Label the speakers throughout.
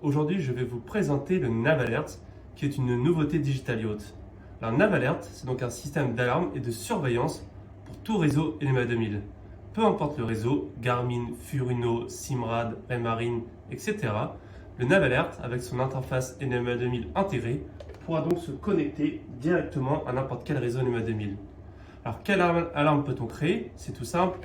Speaker 1: Aujourd'hui, je vais vous présenter le NavAlert, qui est une nouveauté Digital Yacht. Alors, NavAlert, c'est donc un système d'alarme et de surveillance pour tout réseau NMA 2000. Peu importe le réseau, Garmin, Furuno, Simrad, Raymarine, etc., le NavAlert, avec son interface NMA 2000 intégrée, pourra donc se connecter directement à n'importe quel réseau NMA 2000. Alors, quelle alarme peut-on créer? C'est tout simple.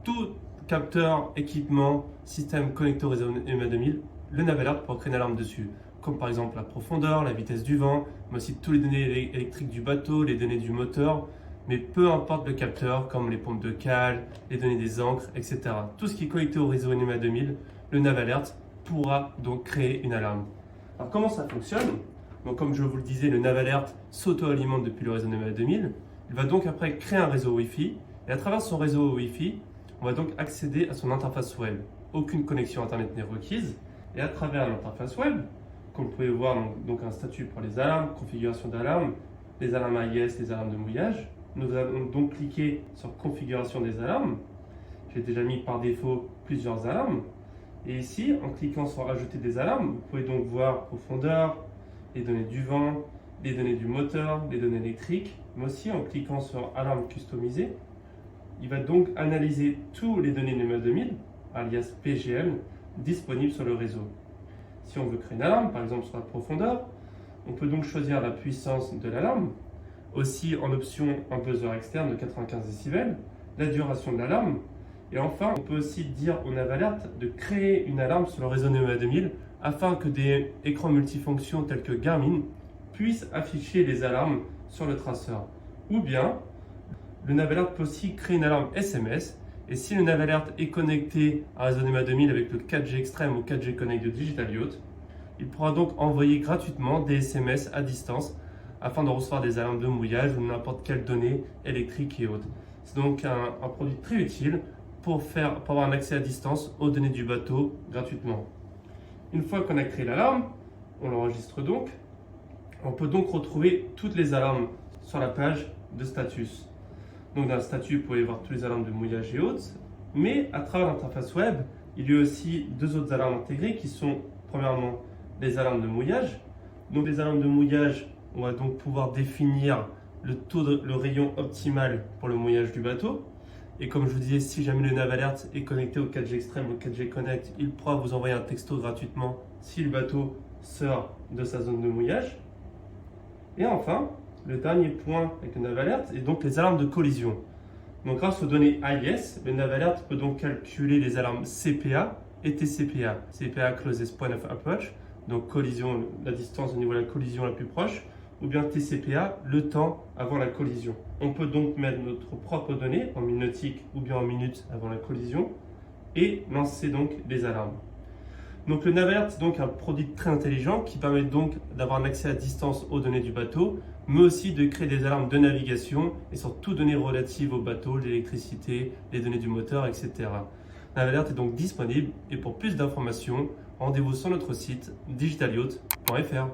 Speaker 1: Tout capteur, équipement, système connecté au réseau NMA 2000, le NavAlert pourra créer une alarme dessus, comme par exemple la profondeur, la vitesse du vent, mais aussi toutes les données électriques du bateau, les données du moteur, mais peu importe le capteur, comme les pompes de cale, les données des ancres, etc. Tout ce qui est connecté au réseau NMA 2000, le NavAlert pourra donc créer une alarme. Alors comment ça fonctionne? Donc, comme je vous le disais, le NavAlert s'auto-alimente depuis le réseau NMA 2000. Il va donc après créer un réseau Wi-Fi, et à travers son réseau Wi-Fi, on va donc accéder à son interface web. Aucune connexion Internet n'est requise. Et à travers l'interface web, comme vous pouvez voir, donc un statut pour les alarmes, configuration d'alarme, les alarmes AIS, les alarmes de mouillage. Nous allons donc cliquer sur configuration des alarmes. J'ai déjà mis par défaut plusieurs alarmes. Et ici, en cliquant sur ajouter des alarmes, vous pouvez donc voir profondeur, les données du vent, les données du moteur, les données électriques, mais aussi en cliquant sur alarme customisée, il va donc analyser tous les données NMA 2000, alias PGM, disponibles sur le réseau. Si on veut créer une alarme, par exemple sur la profondeur, on peut donc choisir la puissance de l'alarme, aussi en option un buzzer externe de 95 décibels, la duration de l'alarme, et enfin on peut aussi dire au NavAlert de créer une alarme sur le réseau NMA 2000 afin que des écrans multifonctions tels que Garmin puissent afficher les alarmes sur le traceur. Ou bien, le NavAlert peut aussi créer une alarme SMS. Et si le NavAlert est connecté à un réseau NMA 2000 avec le 4G Extreme ou 4G Connect de Digital Yacht, il pourra donc envoyer gratuitement des SMS à distance afin de recevoir des alarmes de mouillage ou n'importe quelle donnée électrique et autres. C'est donc un produit très utile pour avoir un accès à distance aux données du bateau gratuitement. Une fois qu'on a créé l'alarme, on l'enregistre donc. On peut donc retrouver toutes les alarmes sur la page de status. Donc dans le statut, vous pouvez voir toutes les alarmes de mouillage et autres, mais à travers l'interface web, il y a aussi deux autres alarmes intégrées qui sont premièrement les alarmes de mouillage. Donc les alarmes de mouillage, on va donc pouvoir définir le rayon optimal pour le mouillage du bateau. Et comme je vous disais, si jamais le NavAlert est connecté au 4G Extreme ou au 4G Connect, il pourra vous envoyer un texto gratuitement si le bateau sort de sa zone de mouillage. Et enfin, le dernier point avec le NavAlert est donc les alarmes de collision. Donc grâce aux données AIS, le NavAlert peut donc calculer les alarmes CPA et TCPA. CPA, Closest Point of Approach, donc collision, la distance au niveau de la collision la plus proche, ou bien TCPA, le temps avant la collision. On peut donc mettre notre propre données en minutiques ou bien en minutes avant la collision et lancer donc les alarmes. Donc le NavAlert est donc un produit très intelligent qui permet donc d'avoir un accès à distance aux données du bateau, mais aussi de créer des alarmes de navigation et sur toutes données relatives au bateau, l'électricité, les données du moteur, etc. NavAlert est donc disponible et pour plus d'informations, rendez-vous sur notre site digitalyacht.fr.